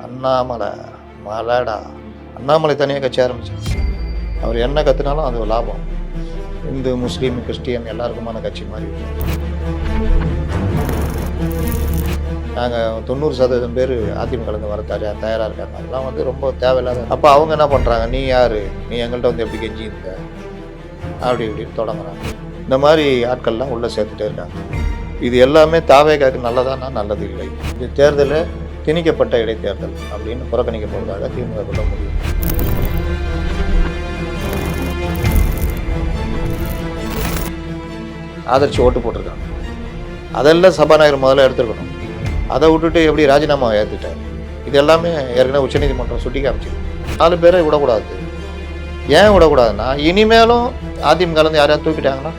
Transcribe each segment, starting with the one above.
அண்ணாமலை மலைடா. அண்ணாமலை தனியாக கட்சி ஆரம்பிச்சு அவர் என்ன கற்றுனாலும் அது லாபம். இந்து முஸ்லீம் கிறிஸ்டியன் எல்லாருக்குமான கட்சி மாதிரி. நாங்கள் 90% பேர் அதிமுகலேருந்து வர தயாராக இருக்காங்க. அதெல்லாம் வந்து ரொம்ப தேவையில்லாத. அப்போ அவங்க என்ன பண்ணுறாங்க, நீ யார், நீ எங்கள்கிட்ட வந்து எப்படி கெஞ்சி இருக்க அப்படி இப்படின்னு தொடங்குறாங்க. இந்த மாதிரி ஆட்கள்லாம் உள்ளே சேர்த்துட்டே இருக்காங்க. இது எல்லாமே தாவேகாவுக்கு நல்லதானா நல்லது இல்லை. இது தேர்தல் திணிக்கப்பட்ட இடைத்தேர்தல் அப்படின்னு புறக்கணிக்க போவதாக திமுக சொல்ல முடியும். ஆதரிச்சு ஓட்டு போட்டிருக்காங்க. அதெல்லாம் சபாநாயகர் முதல்ல எடுத்துருக்கணும். அதை விட்டுட்டு எப்படி ராஜினாமா ஏற்றுட்டார். இது எல்லாமே ஏற்கனவே உச்சநீதிமன்றம் சுட்டி காமிச்சிருக்கு. 4 பேரை விடக்கூடாது. ஏன் விடக்கூடாதுன்னா, இனிமேலும் அதிமுகலேருந்து யாரையாவது தூக்கிட்டாங்கன்னா,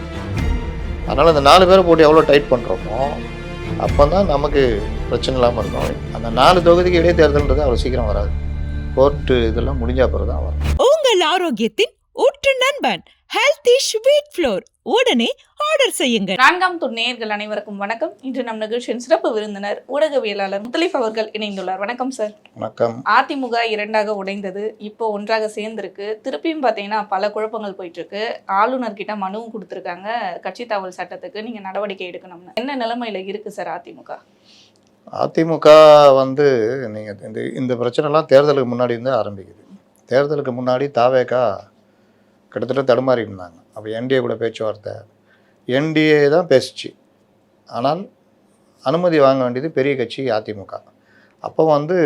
அதனால் அந்த 4 பேரை போட்டு எவ்வளோ டைட் பண்ணுறோமோ அப்போ தான் நமக்கு பிரச்சனை இல்லாமல் இருக்கும். அந்த 4 தொகுதிக்கு இடைத்தேர்தல்ன்றது அவ்வளோ சீக்கிரம் வராது. கோர்ட்டு இதெல்லாம் முடிஞ்ச அப்புறம் தான் வரும். உங்கள் ஆரோக்கியத்தின் ஊற்று நண்பன் ஹெல்தி ஸ்வீட் ஃப்ளோர் உடனே ஆர்டர் செய்யுங்கள். 4ஆம் தூர் நேயர்கள் அனைவருக்கும் வணக்கம். இன்று நம் நிகழ்ச்சியின் சிறப்பு விருந்தினர் ஊடகவியலாளர் முத்தலீஃப் அவர்கள் இணைந்துள்ளார். வணக்கம் சார். வணக்கம். அதிமுக 2ஆக உடைந்தது, இப்போ ஒன்றாக சேர்ந்திருக்கு. திருப்பியும் பார்த்தீங்கன்னா பல குழப்பங்கள் போயிட்டு இருக்கு. ஆளுநர்கிட்ட மனுவும் கொடுத்துருக்காங்க, கட்சி தாவல் சட்டத்துக்கு நீங்க நடவடிக்கை எடுக்கணும்னு. என்ன நிலைமையில இருக்கு சார் அதிமுக? அதிமுக வந்து நீங்கள் இந்த பிரச்சனைலாம் தேர்தலுக்கு முன்னாடி இருந்து ஆரம்பிக்குது. தேர்தலுக்கு முன்னாடி தாவேகா கிட்டத்தட்ட தடுமாறி இருந்தாங்க. அப்போ என்டிஏ கூட பேச்சுவார்த்தை, என்டிஏ தான் பேசிச்சு. ஆனால் அனுமதி வாங்க வேண்டியது பெரிய கட்சி அதிமுக. அப்போ வந்து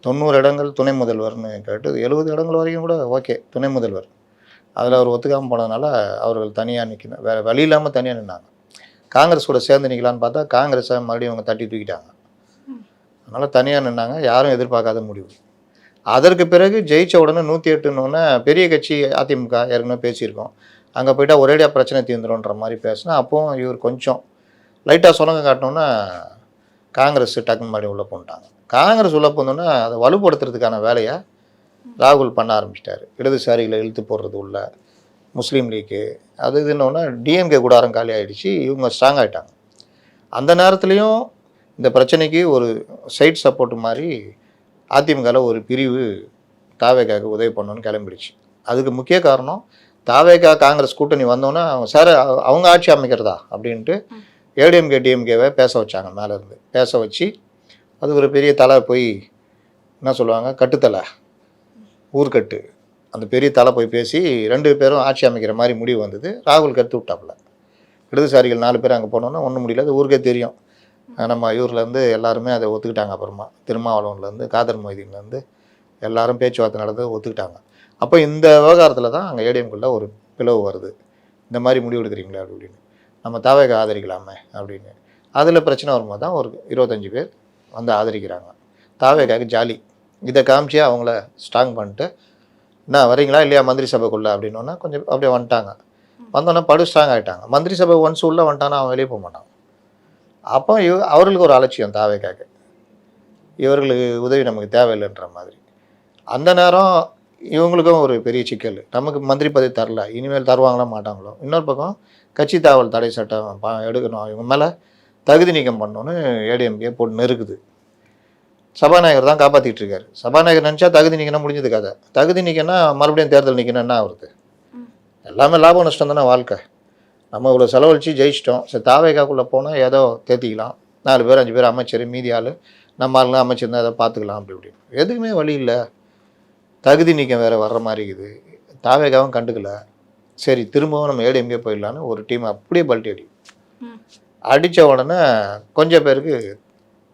90 இடங்கள் துணை முதல்வர்னு கேட்டு 70 இடங்கள் வரைக்கும் கூட ஓகே துணை முதல்வர். அதில் அவர் ஒத்துக்காமல் போனதுனால அவர்கள் தனியாக நிற்கணும், வேறு வழி இல்லாமல் தனியாக நின்னாங்க. காங்கிரஸ் கூட சேர்ந்து நிற்கலான்னு பார்த்தா காங்கிரஸை மறுபடியும் அவங்க தட்டி தூக்கிட்டாங்க. அதனால் தனியாக நின்னாங்க. யாரும் எதிர்பார்க்காத முடிவு. அதற்கு பிறகு ஜெயிச்ச உடனே 108ன்னு பெரிய கட்சி அதிமுக ஏற்கனவே பேசியிருக்கோம். அங்கே போய்ட்டா ஒரேடியாக பிரச்சனை தீர்ந்துடும்ன்ற மாதிரி பேசினா, அப்போது இவர் கொஞ்சம் லைட்டாக சொலங்க காட்டினோன்னா காங்கிரஸ் டக்குன்னு மாதிரி உள்ளே போட்டாங்க. காங்கிரஸ் உள்ளே போனோன்னா அதை வலுப்படுத்துறதுக்கான வேலையை ராகுல் பண்ண ஆரம்பிச்சிட்டாரு. இடதுசாரிகளை இழுத்து போடுறது உள்ள முஸ்லீம் லீக்கு அது இதுன்னொன்னா டிஎம்கே கூடாரம் காலி ஆகிடுச்சு. இவங்க ஸ்ட்ராங் ஆகிட்டாங்க. அந்த நேரத்துலையும் இந்த பிரச்சனைக்கு ஒரு சைட் சப்போர்ட் மாதிரி அதிமுகவில் ஒரு பிரிவு தாவேகாவுக்கு உதவி பண்ணணும்னு கிளம்பிடுச்சு. அதுக்கு முக்கிய காரணம் தாவேகா காங்கிரஸ் கூட்டணி வந்தோன்னா சார் அவங்க ஆட்சி அமைக்கிறதா அப்படின்ட்டு ஏடிஎம்கே டிஎம்கேவை பேச வச்சாங்க. மேலேருந்து பேச வச்சு அது ஒரு பெரிய தலை போய் என்ன சொல்லுவாங்க, கட்டுத்தலை ஊர்கட்டு, அந்த பெரிய தலை போய் பேசி 2 பேரும் ஆட்சி அமைக்கிற மாதிரி முடிவு வந்தது. ராகுல் கருத்து விட்டாப்புல. இடதுசாரிகள் 4 பேர் அங்கே போனோன்னா ஒன்றும் முடியல. அது ஊருக்கே தெரியும். நம்ம ஊர்லேருந்து எல்லாருமே அதை ஒத்துக்கிட்டாங்க. அப்புறமா திருமாவளவன்லேருந்து காதர் மொய்தீன்லேருந்து எல்லாரும் பேச்சுவார்த்தை நடந்து ஒத்துக்கிட்டாங்க. அப்போ இந்த விவகாரத்தில் தான் அங்கே ஏடிஎம்குள்ளே ஒரு பிளவு வருது. இந்த மாதிரி முடிவு எடுக்கிறீங்களா அப்படின்னு, நம்ம தாவேகா ஆதரிக்கலாமே அப்படின்னு. அதில் பிரச்சனை வரும்போது தான் ஒரு 25 பேர் வந்து ஆதரிக்கிறாங்க. தாவேகாவுக்கு ஜாலி. இதை காமிச்சு அவங்கள ஸ்ட்ராங் பண்ணிட்டு, என்ன வரீங்களா இல்லையா மந்திரி சபைக்குள்ளே அப்படின்னோன்னா கொஞ்சம் அப்படியே வந்துட்டாங்க. வந்தோன்னா படு ஸ்ட்ராங் ஆகிட்டாங்க. மந்திரி சபை ஒன்ஸ் உள்ளே வந்துட்டானா அவன் வெளியே போக மாட்டான். அப்போ அவர்களுக்கு ஒரு அலட்சியம் தாவேகாவுக்கு, இவர்களுக்கு உதவி நமக்கு தேவையில்லைன்ற மாதிரி. அந்த நேரம் இவங்களுக்கும் ஒரு பெரிய சிக்கல், நமக்கு மந்திரி பதவி தரல, இனிமேல் தருவாங்களா மாட்டாங்களோ. இன்னொரு பக்கம் கட்சி தாவல் தடை சட்டம் எடுக்கணும், இவங்க மேலே தகுதி நீக்கம் பண்ணணுன்னு ஏடிஎம்கே போட்டு நெருக்குது. சபாநாயகர் தான் காப்பாற்றிட்டு இருக்காரு. சபாநாயகர் நினச்சா தகுதி நீக்கணும், முடிஞ்சது கதை. தகுதி நீக்கன்னா மறுபடியும் தேர்தல் நிற்கணும், என்ன ஆகுறது? எல்லாமே லாபம் நஷ்டம் தானே வாழ்க்கை. நம்ம இவ்வளோ செலவழித்து ஜெயிச்சிட்டோம். சரி தாவேகாக்குள்ளே போனால் ஏதோ தேத்திக்கலாம், 4 பேர் 5 பேர் அமைச்சர், மீதி ஆள் நம்ம ஆளுங்க அமைச்சிருந்தா ஏதோ பார்த்துக்கலாம் அப்படி இப்படி. எதுக்குமே வழி இல்லை. தகுதி நீக்கம் வேறு வர்ற மாதிரி இருக்குது. தாவேகாவும் கண்டுக்கல. சரி திரும்பவும் நம்ம ஏடிஎம்கே போயிடலான்னு ஒரு டீம் அப்படியே பல்ட்டி அடித்த உடனே கொஞ்சம் பேருக்கு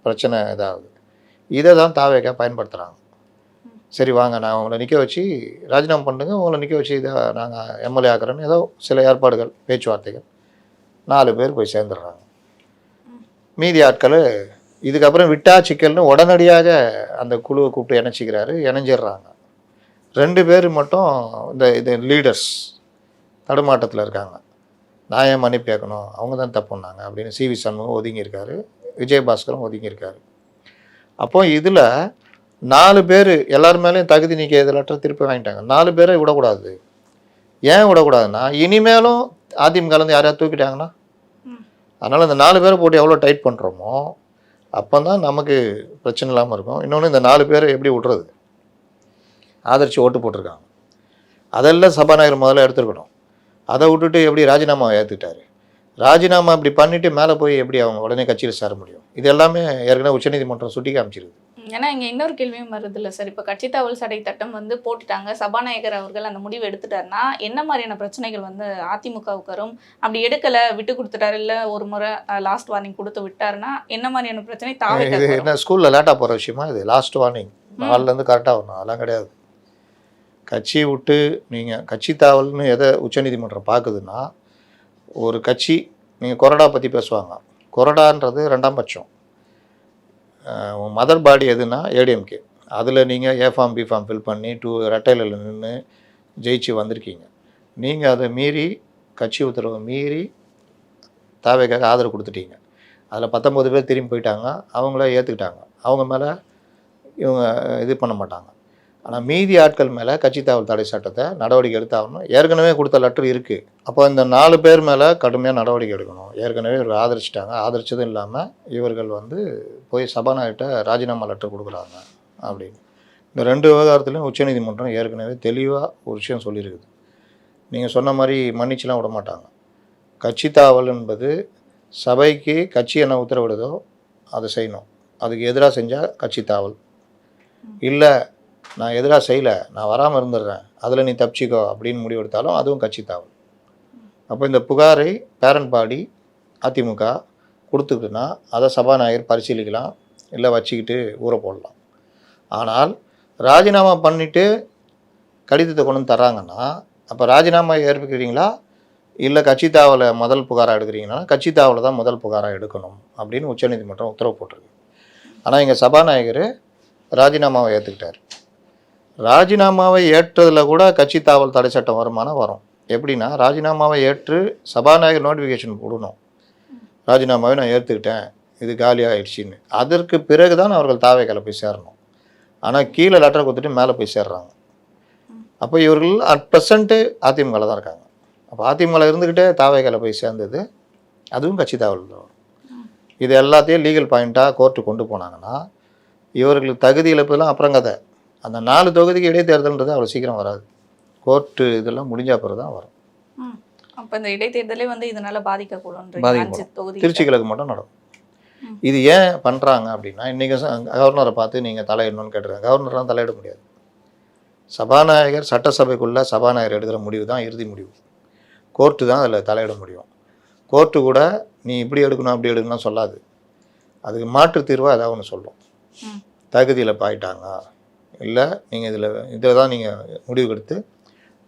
பிரச்சனை இதாகுது. இதை தான் தாவேகா பயன்படுத்துகிறாங்க. சரி வாங்க நான் உங்களை நிற்க வச்சு ராஜினாமா பண்ணுங்க, உங்களை நிற்க வச்சு இதை நாங்கள் எம்எல்ஏ ஆக்குறேன்னு ஏதோ சில ஏற்பாடுகள் பேச்சுவார்த்தைகள் 4 பேர் போய் சேர்ந்துடுறாங்க. மீதி ஆட்கள் இதுக்கப்புறம் விட்டா சிக்கல்னு உடனடியாக அந்த குழுவை கூப்பிட்டு இணைஞ்சிடுறாங்க. 2 பேர் மட்டும் இது லீடர்ஸ் தடுமாட்டத்தில் இருக்காங்க. நான் ஏன் மன்னிப்பு கேட்கணும், அவங்க தான் தப்புனாங்க அப்படின்னு சிவி சண்முகம் ஒதுங்கியிருக்காரு, விஜயபாஸ்கரும் ஒதுங்கியிருக்காரு. அப்போ இதில் 4 பேர் எல்லார் மேலேயும் தகுதி நீக்க லெட்டர் திருப்பி வாங்கிட்டாங்க. 4 பேரை விடக்கூடாது. ஏன் விடக்கூடாதுன்னா, இனிமேலும் அதிமுகலேருந்து யாரையாவது தூக்கிட்டாங்கன்னா, அதனால் இந்த 4 பேரை போட்டு எவ்வளோ டைட் பண்ணுறோமோ அப்போ தான் நமக்கு பிரச்சனை இல்லாமல் இருக்கும். இன்னொன்று, இந்த 4 பேரை எப்படி விட்றது? ஆதரித்து ஓட்டு போட்டிருக்காங்க. அதெல்லாம் சபாநாயகர் முதல்ல எடுத்துருக்கணும். அதை விட்டுட்டு எப்படி ராஜினாமாவை ஏற்றுக்கிட்டாரு? ராஜினாமா இப்படி பண்ணிவிட்டு மேலே போய் எப்படி அவங்க உடனே கட்சியில் சேர முடியும்? இது எல்லாமே ஏற்கனவே உச்சநீதிமன்றம் சுட்டி காமிச்சிருக்கு. ஏன்னா இங்கே இன்னொரு கேள்வியும் வருது இல்லை சார், இப்போ கட்சி தாவல் சட்டை திட்டம் வந்து போட்டுட்டாங்க, சபாநாயகர் அவர்கள் அந்த முடிவு எடுத்துட்டாருன்னா என்ன மாதிரியான பிரச்சனைகள் வந்து அதிமுகவுக்கு வரும்? அப்படி எடுக்கலை, விட்டு கொடுத்துட்டாரு, இல்லை ஒரு முறை லாஸ்ட் வார்னிங் கொடுத்து விட்டாருன்னா என்ன மாதிரியான பிரச்சனை இது தாவே என்ன ஸ்கூலில் லேட்டாக போகிற விஷயமா? இது லாஸ்ட் வார்னிங் 4லேருந்து கரெக்டாக வரணும், அதெல்லாம் கிடையாது. கட்சியை விட்டு நீங்கள் கட்சி தாவல்னு எதை உச்சநீதிமன்றம் பார்க்குதுன்னா, ஒரு கட்சி நீங்கள் கொறடா பற்றி பேசுவாங்க. கொறடான்றது 2ஆம் பட்சம். மதர் பாடி எதுனா ஏடிஎம்கே. அதில் நீங்கள் A form B form fill பண்ணி ரெட்டையில் நின்று ஜெயிச்சு வந்திருக்கீங்க. நீங்கள் அதை மீறி கட்சி உத்தரவை மீறி தாவேக்காக ஆதரவு கொடுத்துட்டீங்க. அதில் 19 பேர் திரும்பி போயிட்டாங்க, அவங்கள ஏற்றுக்கிட்டாங்க. அவங்க மேலே இவங்க இது பண்ண மாட்டாங்க. ஆனால் மீதி ஆட்கள் மேலே கட்சி தாவல் தடை சட்டத்தை நடவடிக்கை எடுத்தாகணும். ஏற்கனவே கொடுத்த லெட்டர் இருக்குது. அப்போ இந்த 4 பேர் மேலே கடுமையாக நடவடிக்கை எடுக்கணும். ஏற்கனவே இவர்கள் ஆதரிச்சிட்டாங்க. ஆதரிச்சதும் இல்லாமல் இவர்கள் வந்து போய் சபாநாயகர்கிட்ட ராஜினாமா லெட்டர் கொடுக்குறாங்க அப்படின்னு. இந்த 2 விவகாரத்துலையும் உச்சநீதிமன்றம் ஏற்கனவே தெளிவாக ஒரு விஷயம் சொல்லியிருக்குது. நீங்கள் சொன்ன மாதிரி மன்னிச்சுலாம் விட மாட்டாங்க. கட்சி தாவல் என்பது சபைக்கு கட்சி என்ன உத்தரவிடுதோ அதை செய்யணும். அதுக்கு எதிராக செஞ்சால் கட்சி தாவல். இல்லை நான் எதிராக செய்யலை, நான் வராமல் இருந்துடுறேன், அதில் நீ தப்பிச்சிக்கோ அப்படின்னு முடிவெடுத்தாலும் அதுவும் கட்சி தாவல். அப்போ இந்த புகாரை பேரண்ட் பாடி அதிமுக கொடுத்துக்கிட்டுனா அதை சபாநாயகர் பரிசீலிக்கலாம், இல்லை வச்சுக்கிட்டு ஊற போடலாம். ஆனால் ராஜினாமா பண்ணிவிட்டு கடிதத்தை கொண்டு வந்து தர்றாங்கன்னா அப்போ ராஜினாமா ஏற்படுறீங்களா, இல்லை கட்சி தாவலை முதல் புகாராக எடுக்கிறீங்கன்னா கட்சி தாவலை தான் முதல் புகாராக எடுக்கணும் அப்படின்னு உச்சநீதிமன்றம் உத்தரவு போட்டிருக்கு. ஆனால் இங்கே சபாநாயகர் ராஜினாமாவை ஏற்றுக்கிட்டார். ராஜினாமாவை ஏற்றதில் கூட கட்சி தாவல் தடை சட்டம் வருமானம் வரும். எப்படின்னா, ராஜினாமாவை ஏற்று சபாநாயகர் நோட்டிஃபிகேஷன் போடணும், ராஜினாமாவை நான் ஏற்றுக்கிட்டேன், இது காலியாகிடுச்சின்னு. அதற்கு பிறகு தான் அவர்கள் தாவேக்கால போய் சேரணும். ஆனால் கீழே லெட்டர் கொடுத்துட்டு மேலே போய் சேர்றாங்க. அப்போ இவர்கள் அட் ப்ரெசண்ட்டு அதிமுகவில் தான் இருக்காங்க. அப்போ அதிமுகவில் இருந்துக்கிட்டே தாவேக்கால போய் சேர்ந்தது அதுவும் கட்சி தாவல் தான். இது எல்லாத்தையும் லீகல் பாயிண்ட்டாக கோர்ட்டு கொண்டு போனாங்கன்னா இவர்களுக்கு தகுதி இழப்பதெல்லாம் அப்புறம் கதை. அந்த 4 தொகுதிக்கு இடைத்தேர்தல்ன்றது அவ்வளோ சீக்கிரம் வராது. கோர்ட்டு இதெல்லாம் முடிஞ்ச அப்புறம் தான் வரும். அப்போ இந்த இடைத்தேர்தலே வந்து இதனால் பாதிக்கக்கூடும். திருச்சி கிழக்கு மட்டும் நடக்கும். இது ஏன் பண்ணுறாங்க அப்படின்னா, இன்றைக்கி கவர்னரை பார்த்து நீங்கள் தலையிடணும்னு கேட்டுருக்காங்க. கவர்னர்லாம் தலையிட முடியாது. சபாநாயகர் சட்டசபைக்குள்ளே சபாநாயகர் எடுக்கிற முடிவு தான் இறுதி முடிவு. கோர்ட்டு தான் அதில் தலையிட முடியும். கோர்ட்டு கூட நீ இப்படி எடுக்கணும் அப்படி எடுக்கணும்னு சொல்லாது. அதுக்கு மாற்று தீர்வாக ஏதாவது ஒன்று சொல்லும். தகுதியில் பாயிட்டாங்க, இல்லை நீங்கள் இதில் தான் நீங்கள் முடிவு எடுத்து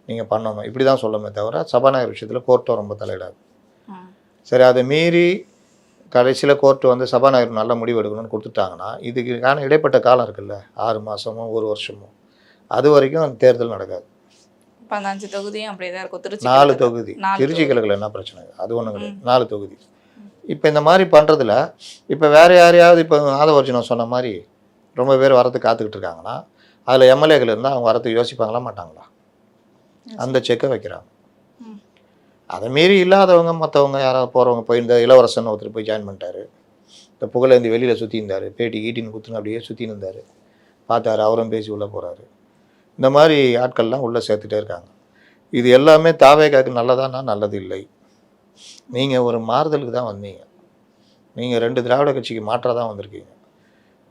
நீங்கள் பண்ணணும், இப்படி தான் சொல்லுமே தவிர சபாநாயகர் விஷயத்தில் கோர்ட்டும் ரொம்ப தலையிடாது. சரி, அதை மீறி கடைசியில் கோர்ட்டு வந்து சபாநாயகர் நல்ல முடிவு எடுக்கணும்னு கொடுத்துட்டாங்கன்னா இதுக்கான இடைப்பட்ட காலம் இருக்குல்ல, 6 மாதமோ 1 வருஷமோ, அது வரைக்கும் தேர்தல் நடக்காது. 15 தொகுதியும் அப்படியே தான் இருக்கும். திருச்சி 4 தொகுதி. திருச்சி கிழக்கில் என்ன பிரச்சனை? அது ஒன்றும் கிடையாது. 4 தொகுதி. இப்போ இந்த மாதிரி பண்ணுறதுல இப்போ வேறு யாரையாவது இப்போ ஆதவர்ஜுனம் சொன்ன மாதிரி ரொம்ப பேர் வரத்துக்கு காத்துக்கிட்டு இருக்காங்கன்னா அதில் எம்எல்ஏக்கள் இருந்தால் அவங்க வரத்துக்கு யோசிப்பாங்களா மாட்டாங்களா? அந்த செக்கை வைக்கிறாங்க. அதை மீறி இல்லாதவங்க மற்றவங்க யாராவது போகிறவங்க போய் இந்த இளவரசன் ஒருத்தர் போய் ஜாயின் பண்ணிட்டாரு, இந்த புகழேந்தி வெளியில் சுற்றி இருந்தார், பேட்டி ஈட்டின்னு குத்துன்னு அப்படியே சுற்றின்னு இருந்தார், பார்த்தாரு, அவரும் பேசி உள்ளே போகிறாரு. இந்த மாதிரி ஆட்கள்லாம் உள்ளே சேர்த்துட்டே இருக்காங்க. இது எல்லாமே தாவேக்காக்கு நல்லதானா? நல்லது இல்லை. நீங்கள் ஒரு மாறுதலுக்கு தான் வந்தீங்க. நீங்கள் 2 திராவிட கட்சிக்கு மாற்றாக தான் வந்திருக்கீங்க.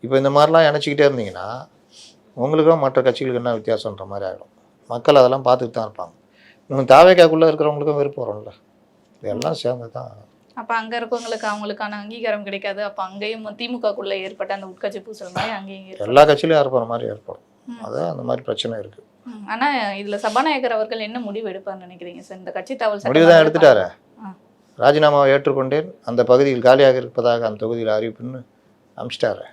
இப்போ இந்த மாதிரிலாம் இணைச்சிக்கிட்டே இருந்தீங்கன்னா உங்களுக்கும் மற்ற கட்சிகளுக்கு என்ன வித்தியாசன்ற மாதிரி ஆகிடும். மக்கள் அதெல்லாம் பார்த்துட்டு தான் இருப்பாங்க. இன்னும் தாவேக்காக்குள்ளே இருக்கிறவங்களுக்கும் வெறுப்பு வரும்ல. இதெல்லாம் சேர்ந்து தான். அப்போ அங்கே இருக்கவங்களுக்கு அவங்களுக்கான அங்கீகாரம் கிடைக்காது. அப்போ அங்கேயும் திமுகக்குள்ளே ஏற்பட்ட அந்த உட்கட்சி பூசல் மாதிரி அங்கேயும் எல்லா கட்சியிலையும் ஏற்படுற மாதிரி ஏற்படும். அதான் அந்த மாதிரி பிரச்சனை இருக்குது. ஆனால் இதில் சபாநாயகர் அவர்கள் என்ன முடிவு எடுப்பார்னு நினைக்கிறீங்க சார்? இந்த கட்சி தாவல் முடிவு தான் எடுத்துட்டாரு. ராஜினாமாவை ஏற்றுக்கொண்டேன், அந்த பகுதியில் காலியாக இருப்பதாக அந்த தொகுதியில் அறிவிப்புன்னு அனுப்பிச்சிட்டாரு.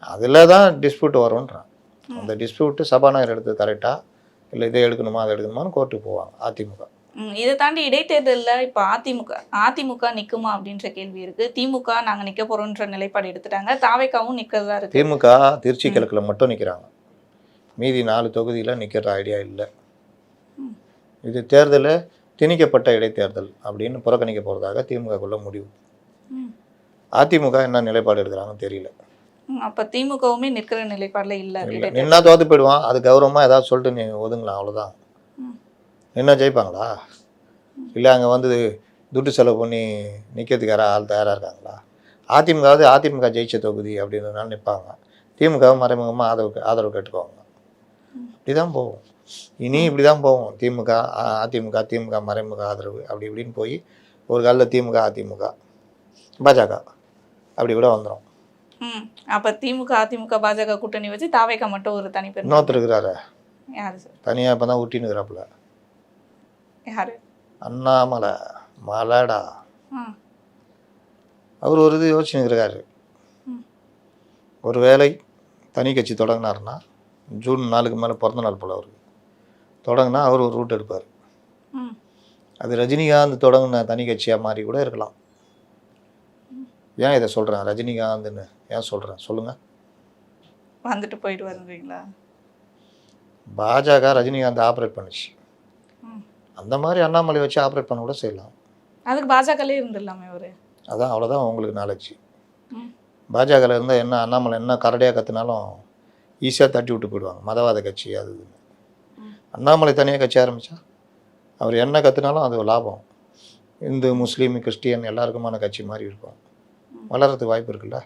அதில் தான் டிஸ்பியூட் வரும்ன்றான். அந்த டிஸ்பியூட்டு சபாநாயகர் எடுத்தது கரெக்டாக, இல்லை இதை எடுக்கணுமா அதை எடுக்கணுமான்னு கோர்ட்டுக்கு போவாங்க அதிமுக. இதை தாண்டி இடைத்தேர்தலில் இப்போ அதிமுக நிற்குமா அப்படின்ற கேள்வி இருக்குது. திமுக நாங்கள் நிற்க போகிறோன்ற நிலைப்பாடு எடுத்துட்டாங்க, தாவேக்காவும் நிற்கிறதா இருக்குது. திமுக திருச்சி கிழக்கில் மட்டும் நிற்கிறாங்க, மீதி 4 தொகுதியில் நிற்கிற ஐடியா இல்லை. இது தேர்தலில் திணிக்கப்பட்ட இடைத்தேர்தல் அப்படின்னு புறக்கணிக்க போகிறதாக திமுகக்குள்ள முடிவு. அதிமுக என்ன நிலைப்பாடு எடுக்கிறாங்கன்னு தெரியல. அப்ப திமுகவுமே நிற்கிற நிலைப்பாடுல இல்ல. நின்னா தோத்து போயிடுவான். அது கௌரவமாக ஏதாவது சொல்லிட்டு நீ ஒதுங்கலாம், அவ்வளோதான். ம். நின்னா ஜெயிப்பாங்களா? இல்லை அங்கே வந்து துட்டு செலவு பண்ணி நிற்கிறதுக்கு யாராவது ஆள் தயாராக இருக்காங்களா? அதிமுக ஜெயிச்ச தொகுதி அப்படின்றதுனால நிற்பாங்க. திமுக மறைமுகமாக ஆதரவு கேட்டுக்குவாங்க. இப்படி தான் போகும். இனி இப்படி தான் போகும். திமுக மறைமுக ஆதரவு அப்படி இப்படின்னு போய் ஒரு காலில் அதிமுக பாஜக அப்படி கூட வந்துடும். அப்ப திமுக அதிமுக பாஜக கூட்டணி வச்சு தாவேகா மட்டும் ஒரு தனி பேர் இன்னொருத்தர் இருக்கிறாரு யாரு சார்? தனியாக இப்போ தான் ஊட்டினுக்கிறாப்புல. யாரு? அண்ணாமலை மலைடா. அவர் ஒரு இது யோசிச்சுருக்காரு. ஒரு வேளை தனி கட்சி தொடங்கினாருன்னா ஜூன் 4க்கு மேலே பிறந்த நாள் போல் அவருக்கு தொடங்கினா அவர் ஒரு ரூட் எடுப்பார். அது ரஜினிகாந்த் தொடங்கின தனி கட்சியாக மாறி கூட இருக்கலாம். ஏன் இதை சொல்கிறேன் ரஜினிகாந்த்னு ஏன் சொல்கிறேன் சொல்லுங்கள்? வந்துட்டு போயிட்டு வருவீங்களா? பாஜக ரஜினிகாந்த் ஆப்ரேட் பண்ணுச்சு, அந்த மாதிரி அண்ணாமலை வச்சு ஆப்ரேட் பண்ண கூட செய்யலாம். அதுக்கு பாஜகலே இருந்துடலாமே ஒரு. அதான் அவ்வளோதான் உங்களுக்கு நாலேஜ். பாஜகவில் இருந்தால் என்ன அண்ணாமலை என்ன கரடியாக கற்றுனாலும் ஈஸியாக தட்டி விட்டு போயிடுவாங்க. மதவாத கட்சி அது இதுன்னு. அண்ணாமலை தனியாக கட்சி ஆரம்பித்தா அவர் என்ன கற்றுனாலும் அது லாபம். இந்து முஸ்லீம் கிறிஸ்டியன் எல்லாருக்குமான கட்சி மாதிரி இருக்கும். வளர்கிறதுக்கு வாய்ப்பு இருக்குல்ல.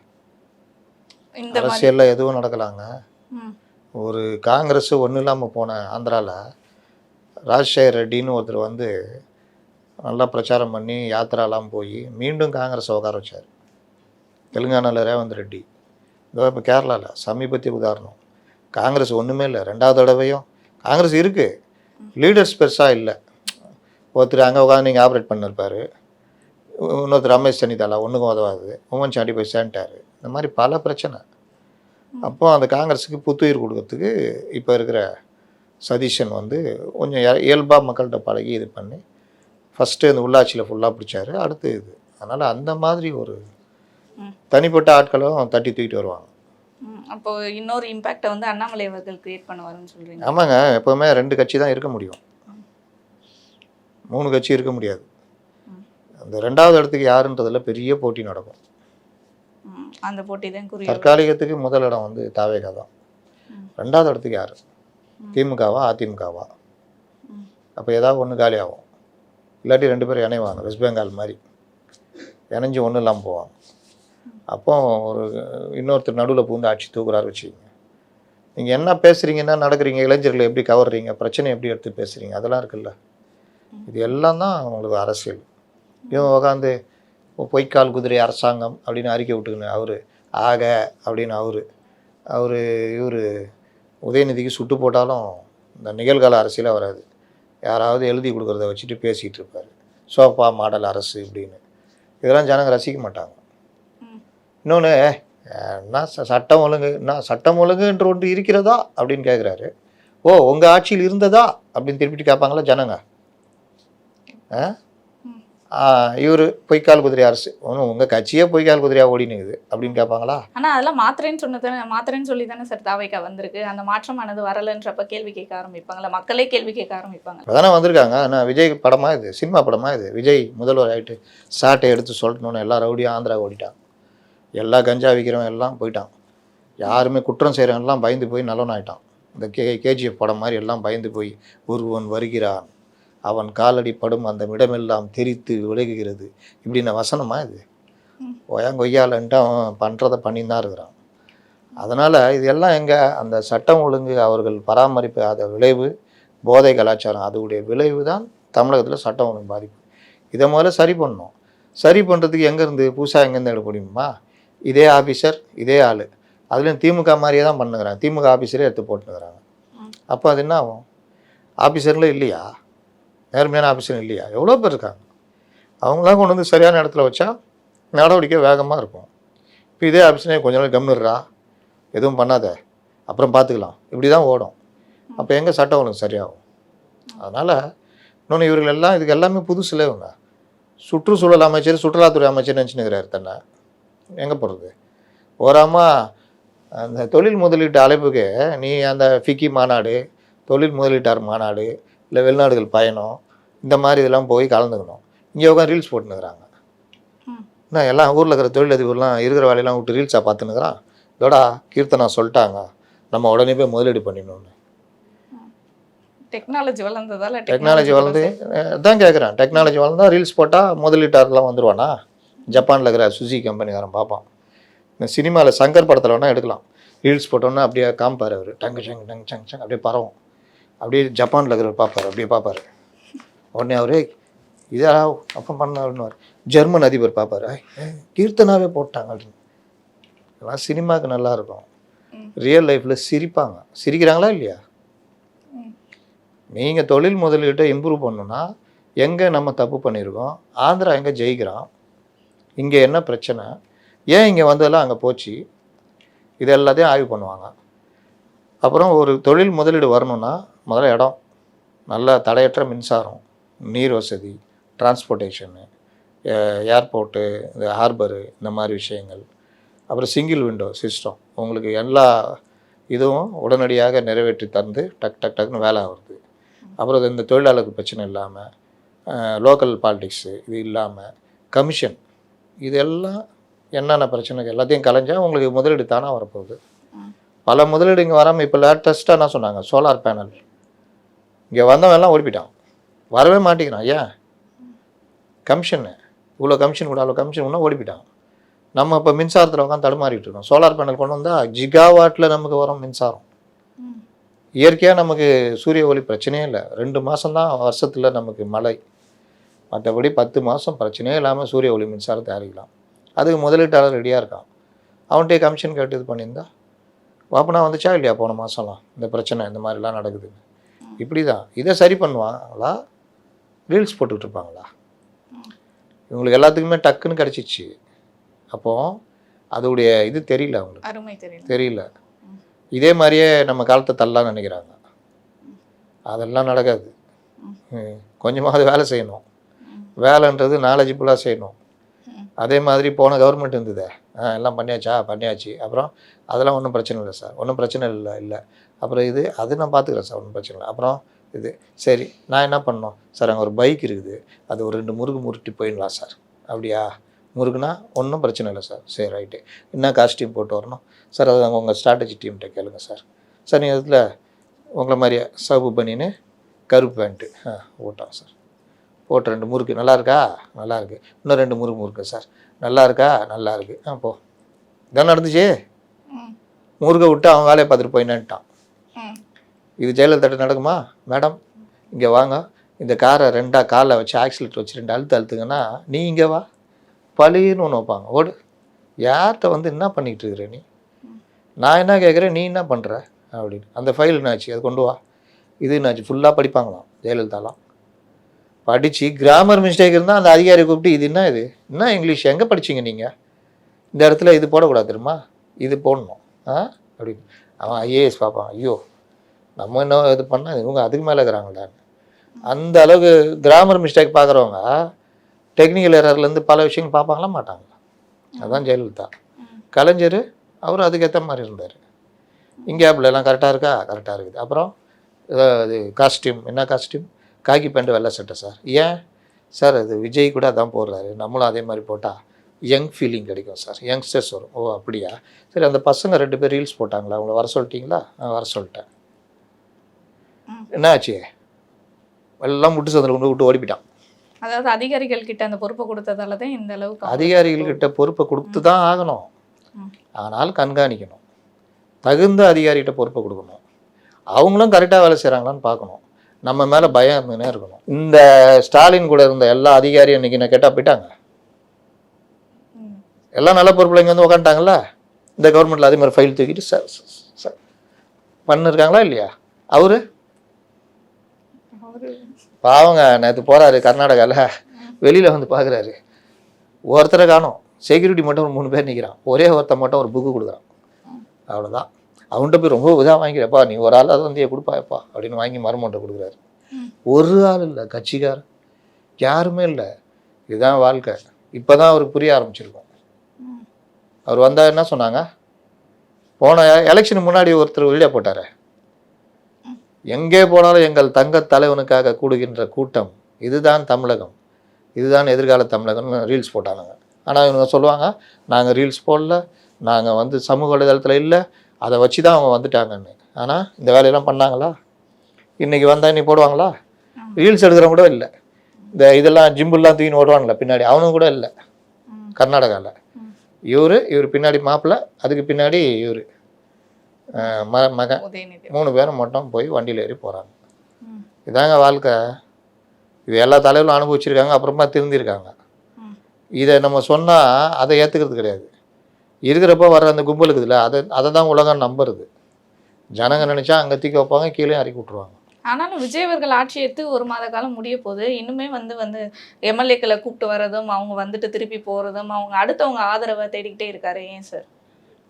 அரசியலில் எதுவும் நடக்கலாங்க. ஒரு காங்கிரஸ் ஒன்றும் இல்லாமல் போன ஆந்திராவில் ராஜசேகர் ரெட்டின்னு ஒருத்தர் வந்து நல்லா பிரச்சாரம் பண்ணி யாத்திராலாம் போய் மீண்டும் காங்கிரஸை உட்கார வச்சார். தெலுங்கானாவில் ரேவந்த் ரெட்டி. இதோ இப்போ கேரளாவில் சமீபத்திய உதாரணம். காங்கிரஸ் ஒன்றுமே இல்லை. 2வது தடவையும் காங்கிரஸ் இருக்குது, லீடர்ஸ் பெருசாக இல்லை. ஒருத்தர் அங்கே உட்காந்து நீங்கள் ஆப்ரேட் பண்ணிருப்பார். இன்னொருத்தர் ரமேஷ் சென்னிதாலா ஒன்றுக்கும் உதவாது. உமன் சாண்டி போய் சேர்ந்துட்டார். இந்த மாதிரி பல பிரச்சனை. அப்போ அந்த காங்கிரஸுக்கு புத்துயிர் கொடுக்கறதுக்கு இப்போ இருக்கிற சதீஷன் வந்து கொஞ்சம் இயல்பாக மக்கள்கிட்ட பழகி இது பண்ணி ஃபஸ்ட்டு இந்த உள்ளாட்சியில் ஃபுல்லாக பிடிச்சாரு. அடுத்து இது. அதனால் அந்த மாதிரி ஒரு தனிப்பட்ட ஆட்களும் தட்டி தூக்கிட்டு வருவாங்க. அப்போ இன்னொரு இம்பேக்டை வந்து அண்ணாமலை அவர்கள் கிரியேட் பண்ணுவாருன்னு சொல்கிறீங்க? ஆமாங்க. எப்போவுமே 2 கட்சி தான் இருக்க முடியும், 3 கட்சி இருக்க முடியாது. அந்த 2வது இடத்துக்கு யாருன்றதுல பெரிய போட்டி நடக்கும். அந்த போட்டி தான் குறி. தற்காலிகத்துக்கு முதல் இடம் வந்து தாவேகா தான். 2வது இடத்துக்கு யார்? திமுகவா அதிமுகவா? அப்போ ஏதாவது ஒன்று காலி ஆகும். இல்லாட்டி 2 பேரும் இணைவாங்க. வெஸ்ட் பெங்கால் மாதிரி இணைஞ்சு ஒன்றும் இல்லாமல் போவாங்க. அப்போ ஒரு இன்னொருத்தர் நடுவில் பூந்து ஆட்சி தூக்குறாரு வச்சுக்கிங்க. நீங்கள் என்ன பேசுகிறீங்க, என்ன நடக்கிறீங்க, இளைஞர்களை எப்படி கவர்றீங்க, பிரச்சனை எப்படி எடுத்து பேசுகிறீங்க, அதெல்லாம் இருக்குல்ல. இது எல்லாம் தான் உங்களுக்கு அரசியல். இவன் உட்காந்து பொய்க்கால் குதிரை அரசாங்கம் அப்படின்னு அறிக்கை விட்டுக்கணும். அவர் ஆக அப்படின்னு இவர் உதயநிதிக்கு சுட்டு போட்டாலும் இந்த நிகழ்கால அரசியலாக வராது. யாராவது எழுதி கொடுக்குறத வச்சுட்டு பேசிகிட்டு இருப்பார். சோஃபா மாடல் அரசு இப்படின்னு. இதெல்லாம் ஜனங்க ரசிக்க மாட்டாங்க. இன்னொன்று என்ன சட்டம் ஒழுங்குன்ற ஒன்று இருக்கிறதா அப்படின்னு கேட்குறாரு. ஓ உங்கள் ஆட்சியில் இருந்ததா அப்படின்னு திருப்பிட்டு கேட்பாங்களா ஜனங்க? இவர் பொய்க்கால் குதிரை அரசு, ஒன்றும் உங்கள் கட்சியே பொய்க்கால் குதிரையாக ஓடினுக்குது அப்படின்னு கேட்பாங்களா? ஆனால் அதெல்லாம் மாத்திரைன்னு சொல்லி தானே சார் தாவேகா வந்திருக்கு. அந்த மாற்றமானது வரலன்றப்ப கேள்வி கேட்க ஆரம்பிப்பாங்களா? மக்களே கேள்வி கேட்க ஆரம்பிப்பாங்க. அதானே வந்திருக்காங்க. ஆனால் விஜய் படமாக இது, சினிமா படமாக இது. விஜய் முதல்வர் ஆகிட்டு சாட்டை எடுத்து சொல்லணுன்னு எல்லா ரவுடியும் ஆந்திரா ஓடிட்டான். எல்லா கஞ்சா விற்கிறவன் எல்லாம் போயிட்டான். யாருமே குற்றம் செய்கிறவன்லாம் பயந்து போய் நல்லவன் ஆகிட்டான். இந்த கேஜிஎஃப் படம் மாதிரி எல்லாம் பயந்து போய் ஒருவன் வருகிறான், அவன் காலடி படும் அந்த இடமெல்லாம் தெரித்து விலகுகிறது இப்படின்ன வசனமா இது? கொய்யாலன்ட்டு அவன் பண்ணுறதை பண்ணின்னு தான் இருக்கிறான். அதனால் இது எல்லாம் எங்கே அந்த சட்டம் ஒழுங்கு அவர்கள் பராமரிப்பு அதை விளைவு போதை கலாச்சாரம் அதோடைய விளைவு தான் தமிழகத்தில் சட்டம் ஒழுங்கு பாதிப்பு. இதை முதல்ல சரி பண்ணணும். சரி பண்ணுறதுக்கு எங்கேருந்து புதுசாக எங்கேருந்து எடுக்க முடியுமா? இதே ஆஃபீஸர் இதே ஆள், அதுலேயும் திமுக மாதிரியே தான் பண்ணுங்கிறாங்க. திமுக ஆஃபீஸரே எடுத்து போட்டுனுக்கிறாங்க. அப்போ அது என்ன ஆகும்? ஆஃபீஸர்லாம் இல்லையா? நேர்மையான ஆஃபீஸரும் இல்லையா? எவ்வளோ பேர் இருக்காங்க. அவங்களாம் கொண்டு வந்து சரியான இடத்துல வச்சா நடவடிக்கை வேகமாக இருக்கும். இப்போ இதே ஆஃபீஸரே கொஞ்ச நாள் கம்மிடுறா, எதுவும் பண்ணாத, அப்புறம் பார்த்துக்கலாம், இப்படி தான் ஓடும். அப்போ எங்கே சட்டம் ஒழுங்கு சரியாகும்? அதனால் இன்னொன்று இவர்கள் எல்லாம் இதுக்கு எல்லாமே புதுசில் இவங்க சுற்றுச்சூழல் அமைச்சர் சுற்றுலாத்துறை அமைச்சர் நினச்சினுக்கிறார். தன்னை எங்கே போகிறது? ஓராமல் அந்த தொழில் முதலீட்டு அழைப்புக்கு நீ அந்த ஃபிக்கி மாநாடு, தொழில் முதலீட்டார் மாநாடு, இல்லை வெளிநாடுகள் பயணம், இந்த மாதிரி இதெல்லாம் போய் கலந்துக்கணும். இங்கே உட்காந்து ரீல்ஸ் போட்டுனுக்குறாங்க. என்ன எல்லாம் ஊரில் இருக்கிற தொழிலதிபர்லாம் இருக்கிற வேலையெல்லாம் விட்டு ரீல்ஸாக பார்த்துன்னுக்குறான். இதோடா கீர்த்தனா சொல்லிட்டாங்க, நம்ம உடனே போய் முதலீடு பண்ணிடணும்னு. டெக்னாலஜி வளர்ந்ததால டெக்னாலஜி வளர்ந்து தான் கேட்குறேன். டெக்னாலஜி வளர்ந்தா ரீல்ஸ் போட்டால் முதலீட்டாளர்லாம் வந்துடுவானா? ஜப்பானில் இருக்கிற சுசி கம்பெனிக்காரன் பார்ப்பான். இந்த சினிமாவில் சங்கர் படத்தில் வேணால் எடுக்கலாம். ரீல்ஸ் போட்டோன்னா அப்படியே காமிப்பார் அவர், டங்கு சங் டங் சங் சங் அப்படியே பரவும். அப்படியே ஜப்பானில் இருக்கிறவர் பார்ப்பார், அப்படியே பார்ப்பார். உடனே அவரே இதா அப்போ பண்ணாருன்னு ஜெர்மன் அதிபர் பார்ப்பார், கீர்த்தனாவே போட்டாங்க அப்படின்னு. இதெல்லாம் சினிமாவுக்கு நல்லாயிருக்கும். ரியல் லைஃப்பில் சிரிப்பாங்க. சிரிக்கிறாங்களா இல்லையா? நீங்கள் தொழில் முதலீட்டை இம்ப்ரூவ் பண்ணணுன்னா எங்கே நம்ம தப்பு பண்ணியிருக்கோம், ஆந்திரா எங்கே ஜெயிக்கிறான், இங்கே என்ன பிரச்சனை, ஏன் இங்கே வந்ததெல்லாம் அங்கே போச்சு, இது எல்லாத்தையும் ஆய்வு பண்ணுவாங்க. அப்புறம் ஒரு தொழில் முதலீடு வரணும்னா முதல்ல இடம், நல்ல தடையற்ற மின்சாரம், நீர் வசதி, டிரான்ஸ்போர்ட்டேஷனு, ஏர்போர்ட்டு, இந்த ஹார்பரு, இந்த மாதிரி விஷயங்கள். அப்புறம் சிங்கிள் விண்டோ சிஸ்டம், உங்களுக்கு எல்லா இதுவும் உடனடியாக நிறைவேற்றி தந்து டக் டக் டக்குன்னு வேலை ஆகுது. அப்புறம் இந்த தொழிலாளருக்கு பிரச்சனை இல்லாமல், லோக்கல் பாலிடிக்ஸு இது இல்லாமல், கமிஷன், இதெல்லாம் என்னென்ன பிரச்சனைகள் எல்லாத்தையும் கலைஞ்சால் உங்களுக்கு முதலீடு தானாக வரப்போகுது. பல முதலீடு இங்கே வராமல் இப்போ லேட்டஸ்ட்டாக என்ன சொன்னாங்க, சோலார் பேனல். இங்கே வந்தவன் எல்லாம் ஓடிப்பிட்டான், வரவே மாட்டேங்கிறான். ஏன்? கமிஷனு, இவ்வளோ கமிஷன் கூட அவ்வளோ கமிஷன் ஒன்றா ஓடிப்பிட்டான். நம்ம இப்போ மின்சாரத்தில் உட்காந்து தடுமாறிட்டு இருக்கோம். சோலார் பேனல் கொண்டு வந்தால் ஜிகாவாட்டில் நமக்கு வரும் மின்சாரம். இயற்கையாக நமக்கு சூரிய ஒளி பிரச்சனையே இல்லை. 2 மாதம்தான் வருஷத்தில் நமக்கு மழை, மற்றபடி 10 மாதம் பிரச்சனையே இல்லாமல் சூரிய ஒளி மின்சாரம் தயாரிக்கலாம். அதுக்கு முதலீட்டாளர் ரெடியாக இருக்கான். அவன்கிட்டே கமிஷன் கேட்டு இது பண்ணியிருந்தா வாப்பனா வந்துச்சா இல்லையா? போன மாதம்லாம் இந்த பிரச்சனை இந்த மாதிரிலாம் நடக்குது. இப்படி தான் இதை சரி பண்ணுவாங்களா, ரீல்ஸ் போட்டுக்கிட்டு இருப்பாங்களா? இவங்களுக்கு எல்லாத்துக்குமே டக்குன்னு கிடச்சிச்சு. அப்போது அதோடைய இது தெரியல, அவங்களுக்கு அருமை தெரியல. இதே மாதிரியே நம்ம காலத்தை தள்ளலாம்னு நினைக்கிறாங்க. அதெல்லாம் நடக்காது. கொஞ்சமாவது வேலை செய்யணும். வேலைன்றது நாலேஜிபுளாக செய்யணும். அதே மாதிரி போன கவர்மெண்ட் இருந்ததே, எல்லாம் பண்ணியாச்சு. அப்புறம் அதெல்லாம் ஒன்றும் பிரச்சனை இல்லை சார், ஒன்றும் பிரச்சனை இல்லை. அப்புறம் இது அது நான் பார்த்துக்கிறேன் சார், ஒன்றும் பிரச்சனை இல்லை. அப்புறம் இது சரி, நான் என்ன பண்ணோம் சார், அங்கே ஒரு பைக் இருக்குது, அது ஒரு 2 முறுக்கு முறுட்டி போயிடலாம் சார். அப்படியா? முறுக்குனா ஒன்றும் பிரச்சனை இல்லை சார். சரி ரைட்டு, என்ன காஸ்டியூம் போட்டு வரணும் சார்? அது அங்கே உங்கள் ஸ்ட்ராட்டஜி டீம்கிட்ட கேளுங்க சார். சார் நீங்கள் இதில் உங்களை மாதிரியே சவுப்பு பண்ணின்னு கருப்பு பேண்ட்டு ஓட்டாங்க சார். போட்டு 2 முறுக்கு நல்லா இருக்கா? நல்லா இருக்குது. இன்னும் 2 முறுக்கு சார். நல்லா இருக்கா? நல்லா இருக்குது. போ. இதான் நடந்துச்சு. முறுக்கை விட்டு அவன் வேலையை பார்த்துட்டு போயினான்ட்டான். இது ஜெயலலிதா நடக்குமா? மேடம் இங்கே வாங்க, இந்த காரை 2 காலில் வச்சு ஆக்சிலேட்டர் வச்சு 2 அழுத்துங்கன்னா நீ இங்கே வா, பழின்னு ஒன்று வைப்பாங்க. ஓடு. யார்கிட்ட வந்து என்ன பண்ணிகிட்டு இருக்கிற நீ? நான் என்ன கேட்குறேன், நீ என்ன பண்ணுற அப்படின்னு. அந்த ஃபைல் என்னாச்சு, அது கொண்டு வா. இது என்னாச்சு, ஃபுல்லாக படிப்பாங்களாம் ஜெயலலிதாலாம். படித்து கிராமர் மிஸ்டேக் இருந்தால் அந்த அதிகாரி கூப்பிட்டு இது என்ன இங்கிலீஷ் எங்கே படிச்சிங்க நீங்கள், இந்த இடத்துல இது போடக்கூடாது தெரியுமா, இது போடணும் அப்படின்னு. அவன் ஐஏஎஸ் பார்ப்பான், ஐயோ நம்ம என்ன இது பண்ணால் இவங்க அதுக்கு மேலே இருக்கிறாங்களான்னு. அந்த அளவுக்கு கிராமர் மிஸ்டேக் பார்க்குறவங்க டெக்னிக்கல் எரர்லேருந்து பல விஷயங்கள் பார்ப்பாங்களா மாட்டாங்களா? அதுதான் ஜெயலலிதா. கலைஞர் அவர் அதுக்கேற்ற மாதிரி இருந்தார். இங்கே அப்படிலாம் கரெக்டாக இருக்கா? கரெக்டாக இருக்குது. அப்புறம் இது காஸ்டியூம், என்ன காஸ்டியூம்? காக்கி பேண்ட் வெள்ளை சட்டை சார். ஏன் சார்? அது விஜய் கூட அதான் போடுறாரு, நம்மளும் அதே மாதிரி போட்டால் யங் ஃபீலிங் கிடைக்கும் சார், யங்ஸ்டர்ஸ் வரும். ஓ அப்படியா? சரி, அந்த பசங்க 2 பேர் ரீல்ஸ் போட்டாங்களா, அவங்கள வர சொல்லிட்டீங்களா? வர சொல்லிட்டேன். என்ன ஆச்சு? எல்லாம் முட்டு சந்தில் கொண்டு விட்டு ஓடிப்பிட்டான். அதாவது அதிகாரிகள் கிட்ட அந்த பொறுப்பை கொடுத்ததால தான் இந்த அளவுக்கு. அதிகாரிகள் கிட்ட பொறுப்பை கொடுத்து தான் ஆகணும். ஆனால் கண்காணிக்கணும். தகுந்த அதிகாரிகிட்ட பொறுப்பை கொடுக்கணும். அவங்களும் கரெக்டாக வேலை செய்கிறாங்களான்னு பார்க்கணும். நம்ம மேலே பயம் இருந்துன்னே இருக்கணும். இந்த ஸ்டாலின் கூட இருந்த எல்லா அதிகாரியும் இன்னைக்கு நான் கேட்டால் போயிட்டாங்க. எல்லாம் நல்ல பொறுப்பில் இங்கே வந்து உக்காந்துட்டாங்கல்ல. இந்த கவர்மெண்ட்டில் அதே மாதிரி ஃபைல் தூக்கிட்டு சார் பண்ணிருக்காங்களா இல்லையா? அவரு பாவங்க நேற்று போகிறாரு கர்நாடகாவில், வெளியில் வந்து பார்க்குறாரு, ஒருத்தரை காணும், செக்யூரிட்டி மட்டும் ஒரு 3 பேர் நிற்கிறான், ஒரே ஒருத்தர் மட்டும் ஒரு புக்கு கொடுக்குறான். அவ்வளோதான். அவன்கிட்ட போய் ரொம்ப இதாக வாங்கிக்கிறப்பா, நீ ஒரு ஆள் அதை வந்து கொடுப்பாப்பா அப்படின்னு வாங்கி மரமொன்றை கொடுக்குறாரு. ஒரு ஆள் இல்லை, கட்சிக்காரன் யாருமே இல்லை. இதுதான் வாழ்க்கை. இப்போ தான் அவருக்கு புரிய ஆரம்பிச்சிருக்கும். அவர் வந்தால் என்ன சொன்னாங்க, போன எலெக்ஷனுக்கு முன்னாடி ஒருத்தர் வெளியே போட்டார், எங்கே போனாலும் எங்கள் தங்க தலைவனுக்காக கூடுகின்ற கூட்டம், இதுதான் தமிழகம், இதுதான் எதிர்கால தமிழகம்னு ரீல்ஸ் போட்டானுங்க. ஆனால் இவங்க சொல்லுவாங்க நாங்கள் ரீல்ஸ் போடல, நாங்கள் வந்து சமூக வலைதளத்தில் இல்லை, அதை வச்சு தான் அவங்க வந்துட்டாங்கன்னு. ஆனால் இந்த வேலையெல்லாம் பண்ணாங்களா? இன்றைக்கி வந்தால் இன்னைக்கு போடுவாங்களா? ரீல்ஸ் எடுக்கிறவங்க கூட இல்லை. இந்த இதெல்லாம் ஜிம்புலாம் தூக்கின்னு ஓடுவாங்களே பின்னாடி, அவனும் கூட இல்லை கர்நாடகாவில். இவர் பின்னாடி மாப்பிள்ளை, அதுக்கு பின்னாடி இவர் மகன், உதயநிதி 3 பேரும் மட்டும் போய் வண்டியில் ஏறி போகிறாங்க. இதாங்க வாழ்க்கை. இது எல்லா தலைவர்களும் அனுபவிச்சிருக்காங்க, அப்புறமா திருந்திருக்காங்க. இதை நம்ம சொன்னால் அதை ஏற்றுக்கிறது கிடையாது. இருக்கிறப்ப வர்ற அந்த கும்பல் இருக்குதுல்ல, அதை தான் உலகம் நம்புறது. ஜனங்க நினச்சா அங்கே தூக்கி வைப்பாங்க, கீழே இறக்கி விட்ருவாங்க. ஆனாலும் விஜய் அவர்கள் ஆட்சி எடுத்து 1 மாத காலம் முடிய போகுது. இன்னுமே வந்து எம்எல்ஏக்களை கூப்பிட்டு வர்றதும், அவங்க வந்துட்டு திருப்பி போகிறதும், அவங்க அடுத்தவங்க ஆதரவை தேடிக்கிட்டே இருக்காரு. ஏன் சார்?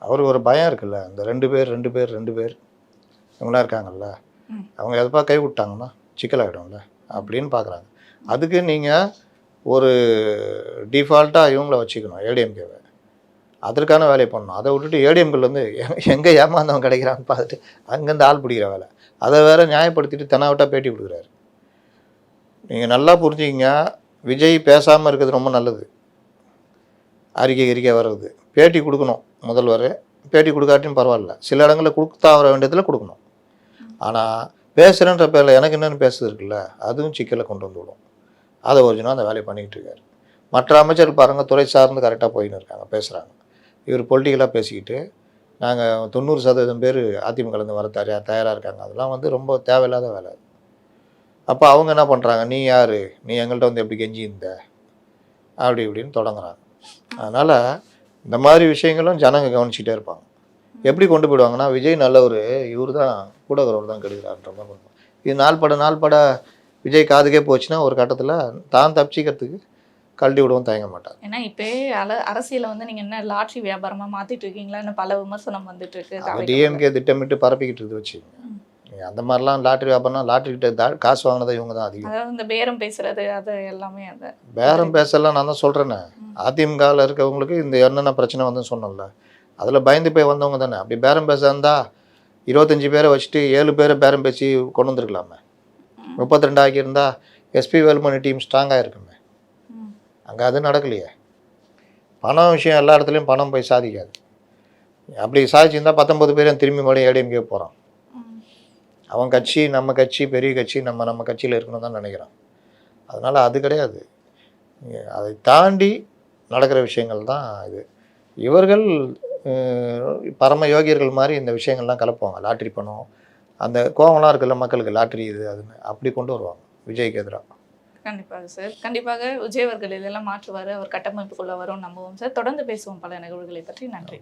அவருக்கு ஒரு பயம் இருக்குல்ல, இந்த 2 பேர் இவங்களாம் இருக்காங்கல்ல, அவங்க எதப்பா கை விட்டாங்கன்னா சிக்கலாகிடும்ல அப்படின்னு பார்க்குறாங்க. அதுக்கு நீங்கள் ஒரு டிஃபால்ட்டாக இவங்கள வச்சுக்கணும், ஏடிஎம்கேவை. அதற்கான வேலையை பண்ணணும். அதை விட்டுட்டு ஏடிஎம்கில் வந்து எங்கே ஏமாந்தவன் கிடைக்கிறான்னு பார்த்துட்டு அங்கேருந்து ஆள் பிடிக்கிற வேலை, அதை வேற நியாயப்படுத்திட்டு தெனாவட்டாக பேட்டி கொடுக்குறாரு. நீங்கள் நல்லா புரிஞ்சுக்கிங்க, விஜய் பேசாமல் இருக்கிறது ரொம்ப நல்லது. அறிக்கை வர்றது, பேட்டி கொடுக்கணும். முதல்வர் பேட்டி கொடுக்காட்டியும் பரவாயில்ல, சில இடங்களில் கொடுத்தா வர வேண்டியதில் கொடுக்கணும். ஆனால் பேசுகிறேன்ற பேரில் எனக்கு என்னென்னு பேசுறது இருக்குல்ல, அதுவும் சிக்கலை கொண்டு வந்து விடும். அதை ஒரிஜினல் அந்த வேலையை பண்ணிக்கிட்டு இருக்காரு. மற்ற அமைச்சர்கள் பாருங்கள், துறை சார்ந்து கரெக்டாக போயின்னு இருக்காங்க, பேசுகிறாங்க. இவர் பொலிட்டிக்கலாக பேசிக்கிட்டு நாங்கள் 90% பேர் அதிமுகலேருந்து வர தயாராக இருக்காங்க. அதெல்லாம் வந்து ரொம்ப தேவையில்லாத வேலை. அப்போ அவங்க என்ன பண்ணுறாங்க, நீ யார், நீ எங்கள்கிட்ட வந்து எப்படி கெஞ்சி இருந்த அப்படி இப்படின்னு தொடங்குறாங்க. அதனால் இந்த மாதிரி விஷயங்களும் ஜனங்க கவனிச்சிட்டே இருப்பாங்க. எப்படி கொண்டு போயிடுவாங்கன்னா, விஜய் நல்லவர், இவர் தான் கூட வரவர் தான் கெடுக்கிறான்ற மாதிரி பண்ணுவாங்க. இது நாள் பட விஜய் காதுக்கே போச்சுன்னா ஒரு கட்டத்தில் தான் தப்பிச்சிக்கிறதுக்கு கழட்டி விடவும் தயங்க மாட்டார். ஏன்னா இப்போ அரசியலை வந்து நீங்கள் என்ன லாட்ரி வியாபாரமாக மாற்றிட்டு இருக்கீங்களான்னு பல விமர்சனம் வந்துட்டு இருக்கு. டிஎம்கே திட்டமிட்டு பரப்பிக்கிட்டு இருந்து வச்சுக்கோங்க. நீங்கள் அந்த மாதிரிலாம் லாட்ரி வியாபாரம்னா லாட்ரிக்கிட்ட காசு வாங்கினதை இவங்க தான் அதிகம். அதாவது இந்த பேரம் பேசுறது அது எல்லாமே அதை பேரம் பேசலாம். நான் தான் சொல்கிறேன்னே, அதிமுகவில் இருக்கவங்களுக்கு இந்த என்னென்ன பிரச்சனை வந்து சொன்னோம்ல, அதில் பயந்து போய் வந்தவங்க தானே. அப்படி பேரம் பேச இருந்தால் 25 பேரை வச்சுட்டு 7 பேரை பேரம் பேசி கொண்டு வந்துருக்கலாமே. 32 ஆக்கியிருந்தா எஸ்பி வேலுமணி டீம் ஸ்ட்ராங்காக இருக்குமே. அங்கே அது நடக்கலையே. பணம் விஷயம் எல்லா இடத்துலையும் பணம் போய் சாதிக்காது. அப்படி சாதிச்சிருந்தா 19 பேரும் திரும்பி மறுபடியும் ஏடிஎம்கே போகிறான். அவன் கட்சி நம்ம கட்சி பெரிய கட்சி, நம்ம கட்சியில் இருக்கணும் தான் நினைக்கிறான். அதனால் அது கிடையாது. அதை தாண்டி நடக்கிற விஷயங்கள் தான் இது. இவர்கள் பரம யோகியர்கள் மாதிரி இந்த விஷயங்கள்லாம் கலப்புவாங்க. லாட்ரி பணம், அந்த கோவம்லாம் இருக்குல்ல மக்களுக்கு, லாட்ரி இது அதுன்னு அப்படி கொண்டு வருவாங்க விஜய்க்கு எதிராக. கண்டிப்பாக சார். கண்டிப்பாக விஜய் அவர்கள் இதெல்லாம் மாற்றுவார், அவர் கட்டமைப்புக்குள்ளே வரும் நம்புவோம் சார். தொடர்ந்து பேசுவோம் பல நிகழ்வுகளை பற்றி. நன்றி.